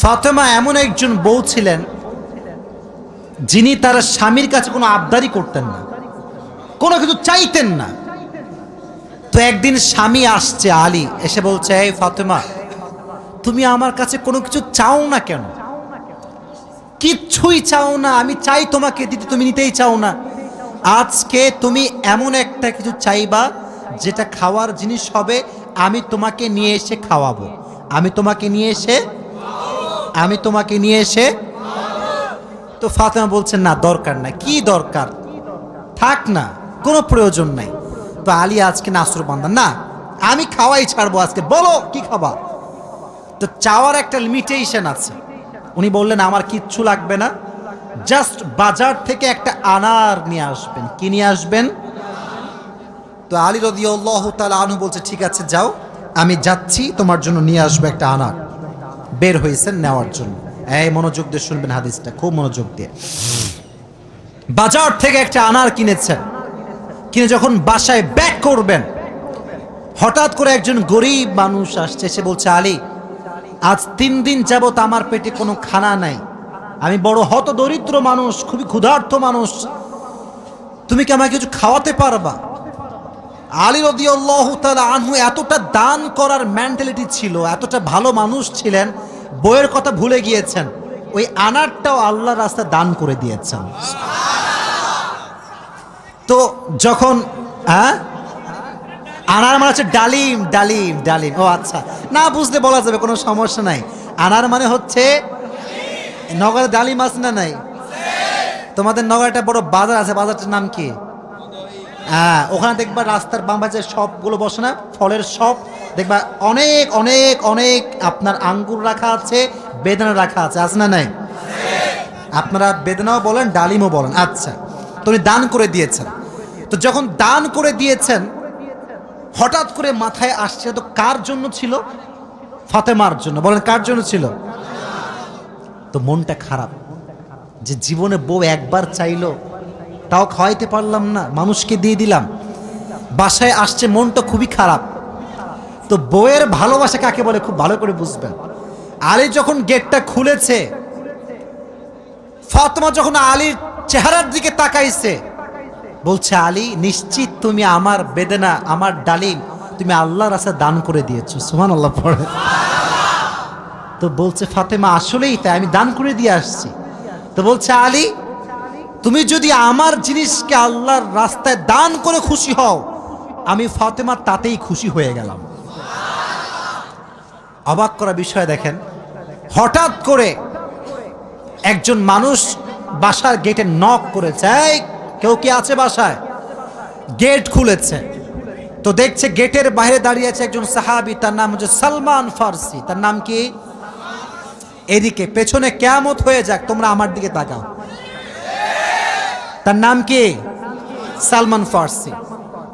ফাতেমা এমন একজন বউ ছিলেন যিনি তার স্বামীর কাছে কোনো আবদারি করতেন না, কোনো কিছু চাইতেন না। তো একদিন স্বামী আসছে, আলী এসে বলছে, এই ফাতেমা, তুমি আমার কাছে কোনো কিছু চাও না কেন? কিচ্ছুই চাও না, আমি চাই তোমাকে দিতে, তুমি নিতেই চাও না। আজকে তুমি এমন একটা কিছু চাইবা যেটা খাওয়ার জিনিস হবে, আমি তোমাকে নিয়ে এসে খাওয়াবো, আমি তোমাকে নিয়ে এসে। তো ফাতেমা বলছেন, না দরকার নাই। কি দরকার, থাক না, কোনো প্রয়োজন নাই। তো আলী আজকে নাসর বান্দা, না আমি খাওয়াই ছাড়বো আজকে, বলো কি খাবা। তো চাওয়ার একটা লিমিটেশন আছে। উনি বললেন, আমার কিচ্ছু লাগবে না, জাস্ট বাজার থেকে একটা আনার নিয়ে আসবেন। কি নিয়ে আসবেন? তো আলী রাদিয়াল্লাহু তাআলা আনহু বলছে, ঠিক আছে যাও, আমি যাচ্ছি, তোমার জন্য নিয়ে আসবো একটা আনার। বের হয়েছেন নেওয়ার জন্য। এই মনোযোগ দিয়ে শুনবেন হাদিসটা, খুব মনোযোগ দিয়ে। বাজার থেকে একটা আনার কিনেছেন, কিনে যখন বাসায় ব্যাক করবেন, হঠাৎ করে একজন গরিব মানুষ আসছে, সে বলছে, আলী, আজ 3 দিন যাবত আমার পেটে কোনো খানা নাই, আমি বড় হতদরিদ্র মানুষ, খুবই ক্ষুধার্ত মানুষ, তুমি কি আমাকে কিছু খাওয়াতে পারবা? আলী রাদিয়াল্লাহু তাআলা আনহু এতটা দান করার মেন্টালিটি ছিল, এতটা ভালো মানুষ ছিলেন, বইয়ের কথা ভুলে গিয়েছেন, ওই আনারটাও আল্লাহর রাস্তায় দান করে দিয়েছেন। তো যখন আনার মানে হচ্ছে ডালিম, ডালিম, ডালিম। ও আচ্ছা, না বুঝতে বলা যাবে, কোনো সমস্যা নাই। আনার মানে হচ্ছে, নগরে ডালিম আছে না নাই? তোমাদের নগরে একটা বড় বাজার আছে, বাজারটার নাম কি? ওখানে দেখবা রাস্তার বাম পাশে সবগুলো বসে না, ফলের সব দেখবা, অনেক অনেক অনেক আপনার আঙ্গুর রাখা আছে, বেদানা রাখা আছে, আছে না নাই? আপনারা বেদানাও বলেন, ডালিমও বলেন। আচ্ছা, তো উনি দান করে দিয়েছেন। তো যখন দান করে দিয়েছেন, হঠাৎ করে মাথায় আসছে, তো কার জন্য ছিল? ফাতেমার জন্য। বলেন, কার জন্য ছিল? তো মনটা খারাপ যে জীবনে বউ একবার চাইলো, তাও খাওয়াইতে পারলাম না, মানুষকে দিয়ে দিলাম। বাসায় আসছে, মনটা খুবই খারাপ। তো বউয়ের ভালোবাসা কাকে বলে খুব ভালো করে বুঝবেন। আলী যখন গেটটা খুলেছে, ফাতেমা যখন আলীর চেহারার দিকে তাকাইছে, বলছে, আলী, নিশ্চিত তুমি আমার বেদনা, আমার ডালিম তুমি আল্লাহর রাস্তায় দান করে দিয়েছো। সুবহানাল্লাহ পড়ে। তো বলছে ফাতেমা, আসলেই তাই, আমি দান করে দিয়ে আসছি। তো বলছে, আলী, তুমি যদি আমার জিনিসকে আল্লাহর রাস্তায় দান করে খুশি হও, আমি ফাতেমা তাতেই খুশি হয়ে গেলাম। অবাক করা বিষয় দেখেন, হঠাৎ করে একজন মানুষ বাসার গেটে নক করেছে, এই কেউ কি আছে বাসায়? গেট খুলেছে, তো দেখছে গেটের বাইরে দাঁড়িয়ে আছে একজন সাহাবী, তার নাম হচ্ছে সালমান ফারসি। তার নাম কি? এদিকে পেছনে কিয়ামত হয়ে যাক, তোমরা আমার দিকে তাকাও। তার নাম কি? সালমান ফারসি।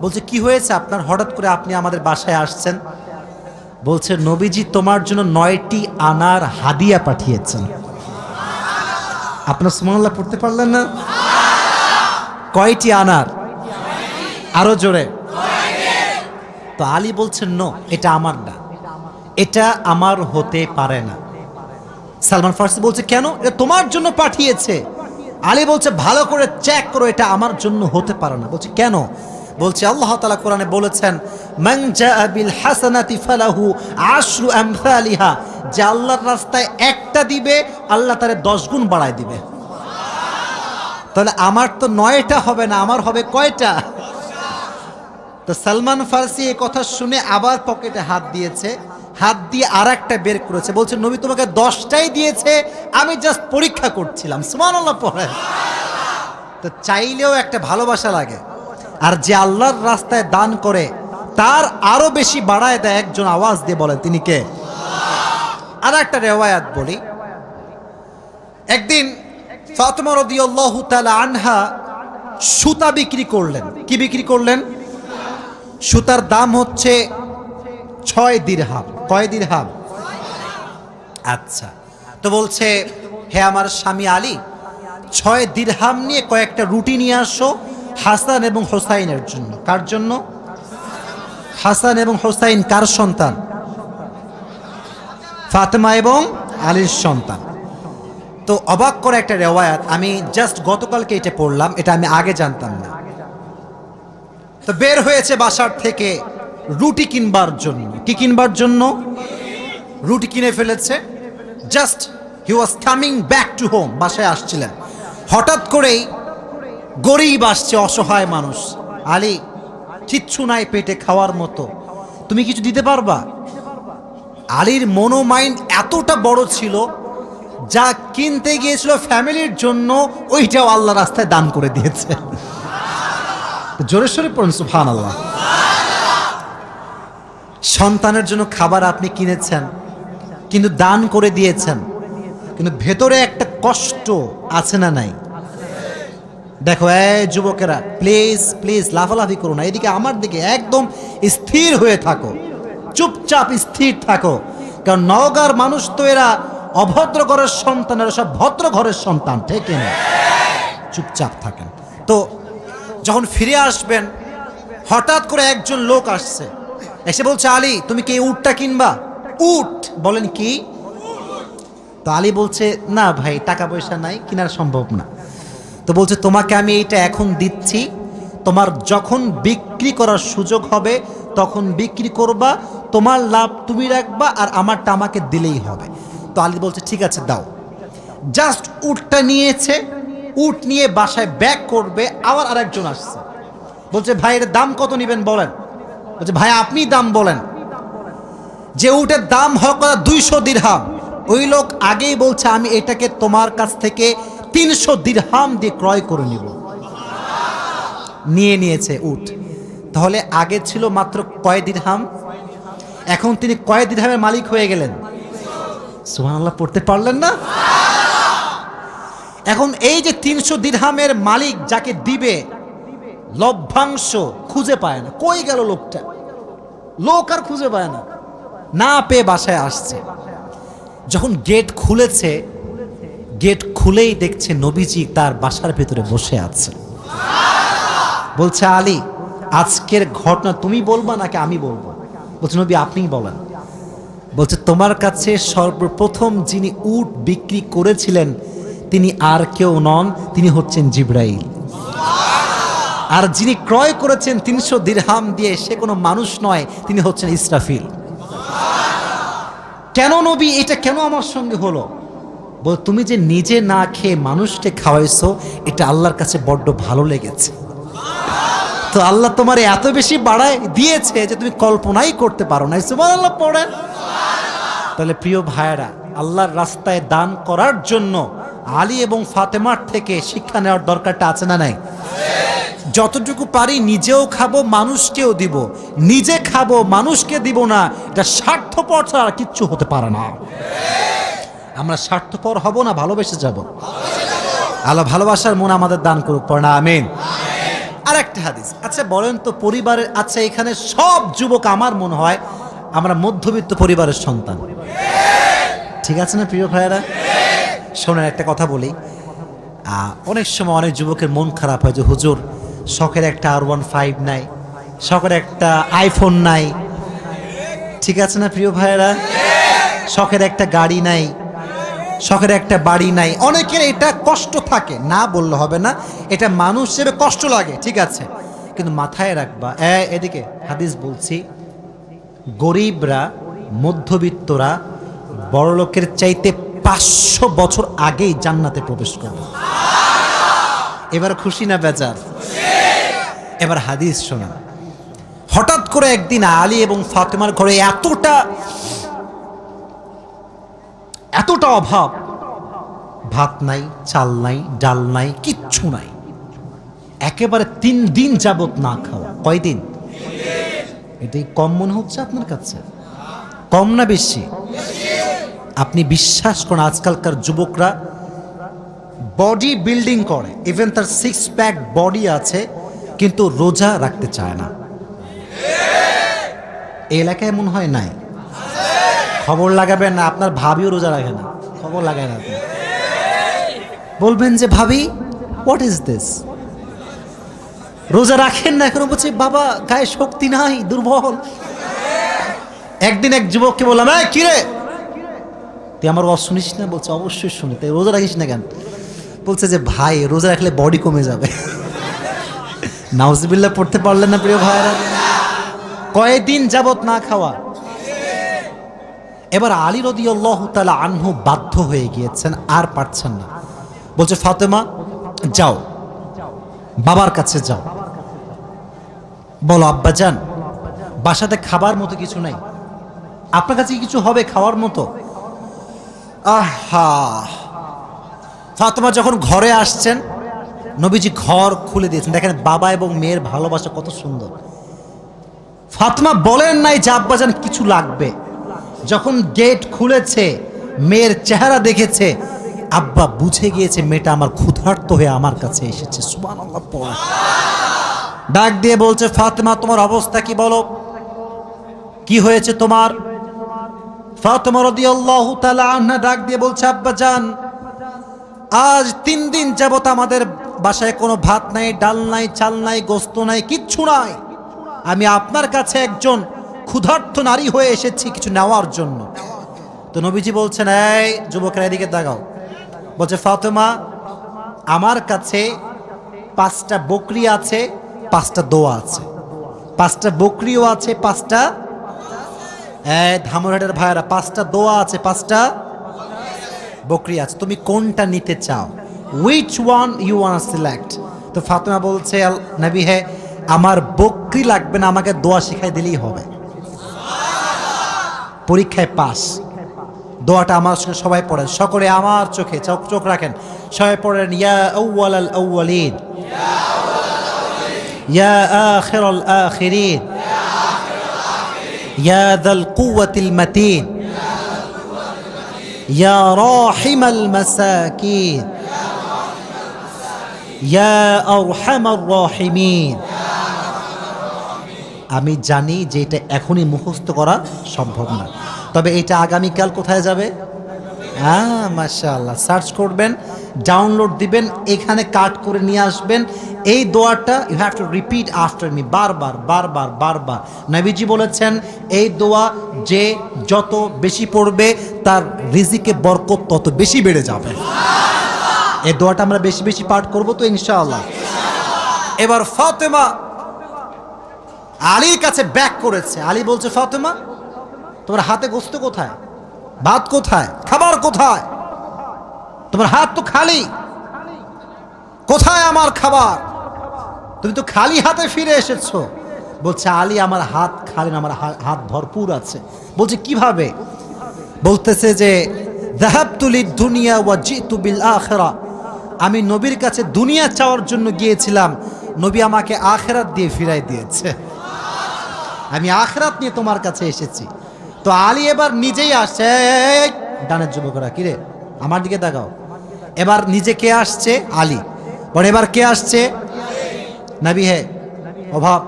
বলছে, কি হয়েছে আপনার, হঠাৎ করে আপনি আমাদের বাসায় আসছেন? বলছে, নবীজি তোমার জন্য 9টি আনার হাদিয়া পাঠিয়েছেন। আপনার সুবহানাল্লাহ পড়তে পারলেন না? কয়টি আনার? আরো জোরে। তো আলী বলছেন, নো, এটা আমার না, এটা আমার হতে পারে না। সালমান ফারসি বলছে, কেন? এটা তোমার জন্য পাঠিয়েছে। আলী বলছে, ভালো করে চেক করো, এটা আমার জন্য হতে পারে না। বলছে, কেন? বলছে, আল্লাহ তাআলা কোরআনে বলেছেন, মান জাআ বিল হাসানাতি ফালাহু আশরু আমসালিহা, যে আল্লাহর রাস্তায় একটা দিবে, আল্লাহ তারে 10 গুণ বাড়ায় দিবে। তাহলে আমার তো 9টা হবে না, আমার হবে কয়টা? তো সালমান ফারসি এই কথা শুনে আবার পকেটে হাত দিয়েছে, হাত দিয়ে আর একটা বের করেছে, বলছে, নবী তোমাকে 10টাই দিয়েছে, আমি জাস্ট পরীক্ষা করছিলাম। সুবহানাল্লাহ পড়ে। তো চাইলেও একটা ভালোবাসা লাগে, আর যে আল্লাহর রাস্তায় দান করে তার আরো বেশি বাড়ায় দেয়। একজন আওয়াজ দিয়ে বলেন, তিনি কে? আর একটা রিওয়ায়াত বলি, একদিন ফাতেমা রাদিয়াল্লাহু তাআলা আনহা সুতা বিক্রি করলেন। কি বিক্রি করলেন? সুতার দাম হচ্ছে 6 দিরহাম। কয় দিরহাম? আচ্ছা, তো বলছে, হে আমার স্বামী আলী, 6 দিরহাম নিয়ে কয়েকটা রুটি নিয়ে আসো হাসান এবং হোসাইনের জন্য। কার জন্য? হাসান এবং হোসাইন কার সন্তান? ফাতেমা এবং আলীর সন্তান। তো অবাক করে একটা রেওয়ায়াত, আমি জাস্ট গতকালকে এটা পড়লাম, এটা আমি আগে জানতাম না। তো বের হয়েছে বাসার থেকে রুটি কিনবার জন্য। কি কিনবার জন্য? রুটি কিনে ফেলেছে। Just he was coming back to home, বাসায় আসছিলেন। হঠাৎ করেই গরিব আসছে, অসহায় মানুষ। আলী, কিচ্ছু নাই পেটে খাওয়ার মতো, তুমি কিছু দিতে পারবা? আলীর মনোমাইন্ড এতটা বড় ছিল, যা কিনতে গিয়েছিল ফ্যামিলির জন্য ওইটাও আল্লাহ রাস্তায় দান করে দিয়েছে। জোরে সোরে পড়ুন সুবহানাল্লাহ। সন্তানের জন্য খাবার আপনি কিনেছেন, কিন্তু দান করে দিয়েছেন, কিন্তু ভেতরে একটা কষ্ট আছে না নাই? দেখো এই যুবকেরা, প্লিজ প্লিজ লাফালাফি করো না, এদিকে আমার দিকে একদম স্থির হয়ে থাকো, চুপচাপ স্থির থাকো। কারণ নওগাঁর মানুষ তো এরা অভদ্র ঘরের সন্তান, এরা সব ভদ্র ঘরের সন্তান, ঠিক না? চুপচাপ থাকেন। তো যখন ফিরে আসবেন, হঠাৎ করে একজন লোক আসছে, এসে বলছে, আলী তুমি কি এই উটটা কিনবা? উট? বলেন কি? তো আলী বলছে, না ভাই, টাকা পয়সা নাই, কেনার সম্ভব না। তো বলছে, তোমাকে আমি এইটা এখন দিচ্ছি, তোমার যখন বিক্রি করার সুযোগ হবে তখন বিক্রি করবা, তোমার লাভ তুমি রাখবা, আর আমারটা আমাকে দিলেই হবে। তো আলী বলছে, ঠিক আছে দাও। জাস্ট উটটা নিয়েছে, উট নিয়ে বাসায় ব্যাক করবে, আবার আরেকজন আসছে, বলছে, ভাই এর দাম কত নেবেন বলেন? বলছে, ভাই আপনি দাম বলেন। যে উটের দাম হোক 200 দিরহাম, ওই লোক আগেই বলছে, আমি এটাকে তোমার কাছ থেকে 300 দিরহাম দিয়ে ক্রয় করে নিব। নিয়ে নিয়েছে উট। তাহলে আগে ছিল মাত্র কয় দিরহাম, এখন তিনি কয় দিরহামের মালিক হয়ে গেলেন? সুবহানাল্লাহ পড়তে পারলেন না? এখন এই যে 300 দিরহামের মালিক যাকে দিবে, লভ্যাংশ খুঁজে পায় না। কই গেল লোকটা? লোক আর খুঁজে পায় না, না পেয়ে বাসায় আসছে। যখন গেট খুলেছে, গেট খুলেই দেখছে নবীজি তার বাসার ভেতরে বসে আছে। বলছে, আলী আজকের ঘটনা তুমি বলবা নাকি আমি বলবো? বলছে, নবী আপনিই বলেন। বলছে, তোমার কাছে সর্বপ্রথম যিনি উট বিক্রি করেছিলেন তিনি আর কেউ নন, তিনি হচ্ছেন জিবরাইল। আর যিনি ক্রয় করেছেন 300 দিরহাম দিয়ে, সে কোনো মানুষ নয়, তিনি হচ্ছেন ইসরাফিল। কেন নবী, এটা কেন আমার সঙ্গে হলো? বল, তুমি যে নিজে না খেয়ে মানুষকে খাওয়াইছো, এটা আল্লাহর কাছে বড্ড ভালো লেগেছে। তো আল্লাহ তোমার এত বেশি বাড়ায় দিয়েছে যে তুমি কল্পনাই করতে পারো না। সুবহানাল্লাহ পড়েন। তাহলে প্রিয় ভাইয়েরা, আল্লাহর রাস্তায় দান করার জন্য আলী এবং ফাতেমার থেকে শিক্ষা নেওয়ার দরকারটা আছে না নাই? যতটুকু পারি নিজেও খাবো, মানুষকেও দিব। নিজে খাবো, মানুষকে দিব না, এটা স্বার্থপর ছাড়া কিচ্ছু হতে পারে না। আমরা স্বার্থপর হব না, ভালোবেসে যাব। আল্লাহ ভালোবাসার মন আমাদের দান করুক, পড়না আমিন। আর একটা হাদিস, আচ্ছা বলেন তো পরিবারের, আচ্ছা এখানে সব যুবক আমার মনে হয় আমরা মধ্যবিত্ত পরিবারের সন্তান, ঠিক আছে না প্রিয় ভাইয়েরা? শোনেন একটা কথা বলি, অনেক সময় অনেক যুবকের মন খারাপ হয় যে হুজুর শখের একটা R15 নাই, শখের একটা আইফোন নাই, ঠিক আছে না প্রিয় ভাইয়েরা? শখের একটা গাড়ি নাই, শখের একটা বাড়ি নাই। অনেকের এটা কষ্ট থাকে, না বললে হবে না, এটা মানুষ হিসেবে কষ্ট লাগে, ঠিক আছে, কিন্তু মাথায় রাখবা, এদিকে হাদিস বলছি, গরিবরা, মধ্যবিত্তরা বড়লোকের চাইতে 500 বছর আগেই জান্নাতে প্রবেশ করবে। এবার খুশি না বেজার? এবার হাদিস শোনা। হঠাৎ করে একদিন আলী এবং ফাতেমার ঘরে এতটা অভাব, ভাত নাই, চাল নাই, ডাল নাই, কিচ্ছু নাই, একেবারে 3 দিন যাবত না খাওয়া। কয়দিন? এটাই কম মনে হচ্ছে আপনার কাছে? কম না বেশি? আপনি বিশ্বাস করেন, আজকালকার যুবকরা বডি বিল্ডিং করে, ইভেন তার 6 প্যাক বডি আছে, কিন্তু রোজা রাখতে চায় না। এই এলাকায় মনে হয় নাই? খবর লাগাবেন না, আপনার ভাবিও রোজা রাখে না, খবর লাগায় না। আপনি বলবেন যে ভাবি হোয়াট ইজ দিস, রোজা রাখেন না? এখন বলছে বাবা গায়ে শক্তি নাই, দুর্বল। একদিন এক যুবককে বললাম, কি রে তুই আমার ওয়াজ শুনিস না? বলছে অবশ্যই শুনি। তাই রোজা রাখিস না কেন? বলছে যে ভাই রোজা রাখলে বডি কমে যাবে। নাউজুবিল্লাহ পড়তে পারলেন না প্রিয় ভাইরা? কয়েকদিন যাবত না খাওয়া। এবার আলী রাদিয়াল্লাহু তাআলা আনহু বাধ্য হয়ে গিয়েছেন, আর পারছেন না। বলছে ফাতেমা যাও, বাবার কাছে যাও, বলো আব্বাজান বাসাতে খাবার মতো কিছু নাই, আপনার কাছে কিছু হবে খাওয়ার মতো? আহা, ফাতেমা যখন ঘরে আসছেন, নবীজি ঘর খুলে দিয়েছেন। দেখেন বাবা এবং মেয়ের ভালোবাসা কত সুন্দর। ফাতেমা বলেন নাই যে আব্বাজান কিছু লাগবে। যখন গেট খুলেছে, মেয়ের চেহারা দেখেছে, আব্বা বুঝে গিয়েছে মেয়েটা আমার ক্ষুধার্ত হয়ে আমার কাছে এসেছে। সুবহানাল্লাহ পড়ে ডাক দিয়ে বলছে ফাতেমা তোমার অবস্থা কি বলো, কি হয়েছে তোমার? ফাতেমা রাদিয়াল্লাহু তাআলা আনহা ডাক দিয়ে বলছে আব্বাজান আজ 3 দিন যাবত আমাদের বাসায় কোনো ভাত নাই, ডাল নাই, চাল নাই, গোস্ত নাই, কিচ্ছু নাই। আমি আপনার কাছে একজন ক্ষুধার্ত নারী হয়ে এসেছি কিছু নেওয়ার জন্য। তো নবীজি বলছেন এই যুবকেরা এদিকে তাকাও। বলছে ফাতেমা আমার কাছে 5টা বকরি আছে, 5টা দোয়া আছে। 5টা বকরিও আছে, 5টা ধামরাটের ভাইয়েরা 5টা দোয়া আছে, 5টা বকরি আছে। তুমি কোনটা নিতে চাও? Which one you want select? তো ফাতেমা বলছে নবী হে আমার বকরি লাগবে না, আমাকে দোয়া শিখাই দিলেই হবে। পরীক্ষায় পাস। দোয়াটা আমার সঙ্গে সবাই পড়েন, সকলে আমার চোখে চোখ রাখেন, সবাই পড়েন ইয়া আউয়ালাল আউয়ালিন ইয়া আখিরাল আখিরিন ইয়া যাল কুওয়াতিল মাতিন ইয়া রাহিমাল মাসাকিন ইয়া আরহামার রাহিমিন। আমি জানি যে এটা এখনই মুখস্থ করা সম্ভব না, তবে এটা আগামীকাল কোথায় যাবে? মাশাআল্লাহ, সার্চ করবেন, ডাউনলোড দিবেন, এখানে কাট করে নিয়ে আসবেন। এই দোয়াটা you have to repeat after me, বারবার বারবার বারবার। নবীজি বলেছেন এই দোয়া যে যত বেশি পড়বে তার রিজিকে বরকত তত বেশি বেড়ে যাবে। এই দোয়াটা আমরা বেশি বেশি পাঠ করব তো ইনশাআল্লাহ। এবার ফাতেমা আলীর কাছে ব্যাক করেছে। আলী বলছে ফাতেমা তোমার হাতে গোস্ত কোথায়, ভাত কোথায়, খাবার কোথায়? তোমার হাত তো খালি, কোথায় আমার খাবার? তুমি তো খালি হাতে ফিরে এসেছো। বলছে আলী আমার হাত খালি না, আমার হাত ভরপুর আছে। বলছে কিভাবে? বলতেছে যে যাহাবতু লিদ দুনিয়া ওয়া জিতু বিল আখিরা, আমি নবীর কাছে দুনিয়া চাওয়ার জন্য গিয়েছিলাম, নবী আমাকে আখিরাত দিয়ে ফিরাই দিয়েছে। আমি আখিরাত নিয়ে তোমার কাছে এসেছি। তো আলী এবার নিজেই আসছে। ডানের যুবকরা কিরে আমার দিকে তাকাও। এবার নিজে কে আসছে? আলী। পরে এবার কে আসছে? নবী হে অভাব,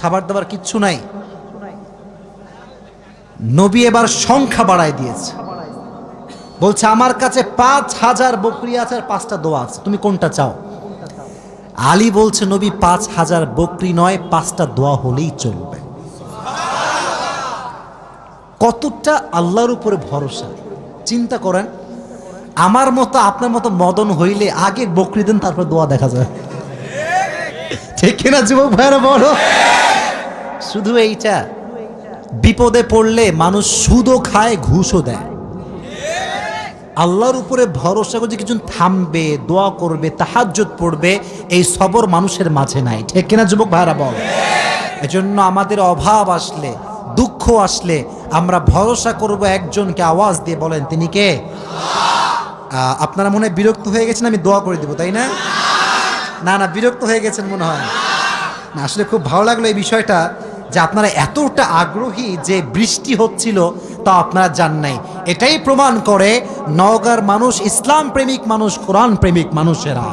খাবার দাবার কিচ্ছু নাই। নবী এবার সংখ্যা বাড়ায় দিয়েছে। বলছে আমার কাছে 5000 বকরি আছে আর 5টা দোয়া আছে, তুমি কোনটা চাও? আলী বলছে নবী 5000 বকরি নয়, 5টা দোয়া হলেই চলবে। কতটা আল্লাহর উপরে ভরসা চিন্তা করেন। আমার মতো আপনার মতো মদন হইলে আগে বকরি দেন, তারপর দোয়া দেখা যায়। ঠিক কিনা যুবক ভাইরা বলো? শুধু এইটা, বিপদে পড়লে মানুষ সুদও খায়, ঘুষও দেয়। আল্লাহর উপরে ভরসা করে কিছু থামবে, দোয়া করবে, তাহাজ্জুদ পড়বে, এই সবর মানুষের মাঝে নাই। ঠিক কিনা যুবক ভাইরা বল? এজন্য আমাদের অভাব আসলে, দুঃখ আসলে আমরা ভরসা করব একজনকে। আওয়াজ দিয়ে বলেন তিনি কে? আপনারা মনে হয় বিরক্ত হয়ে গেছেন, আমি দোয়া করে দেবো, তাই না? না না, বিরক্ত হয়ে গেছেন মনে হয় না। আসলে খুব ভালো লাগলো এই বিষয়টা যে আপনারা এতটা আগ্রহী যে বৃষ্টি হচ্ছিল তা আপনারা জান নাই। এটাই প্রমাণ করে নওগাঁর মানুষ ইসলাম প্রেমিক মানুষ, কোরআন প্রেমিক মানুষেরা।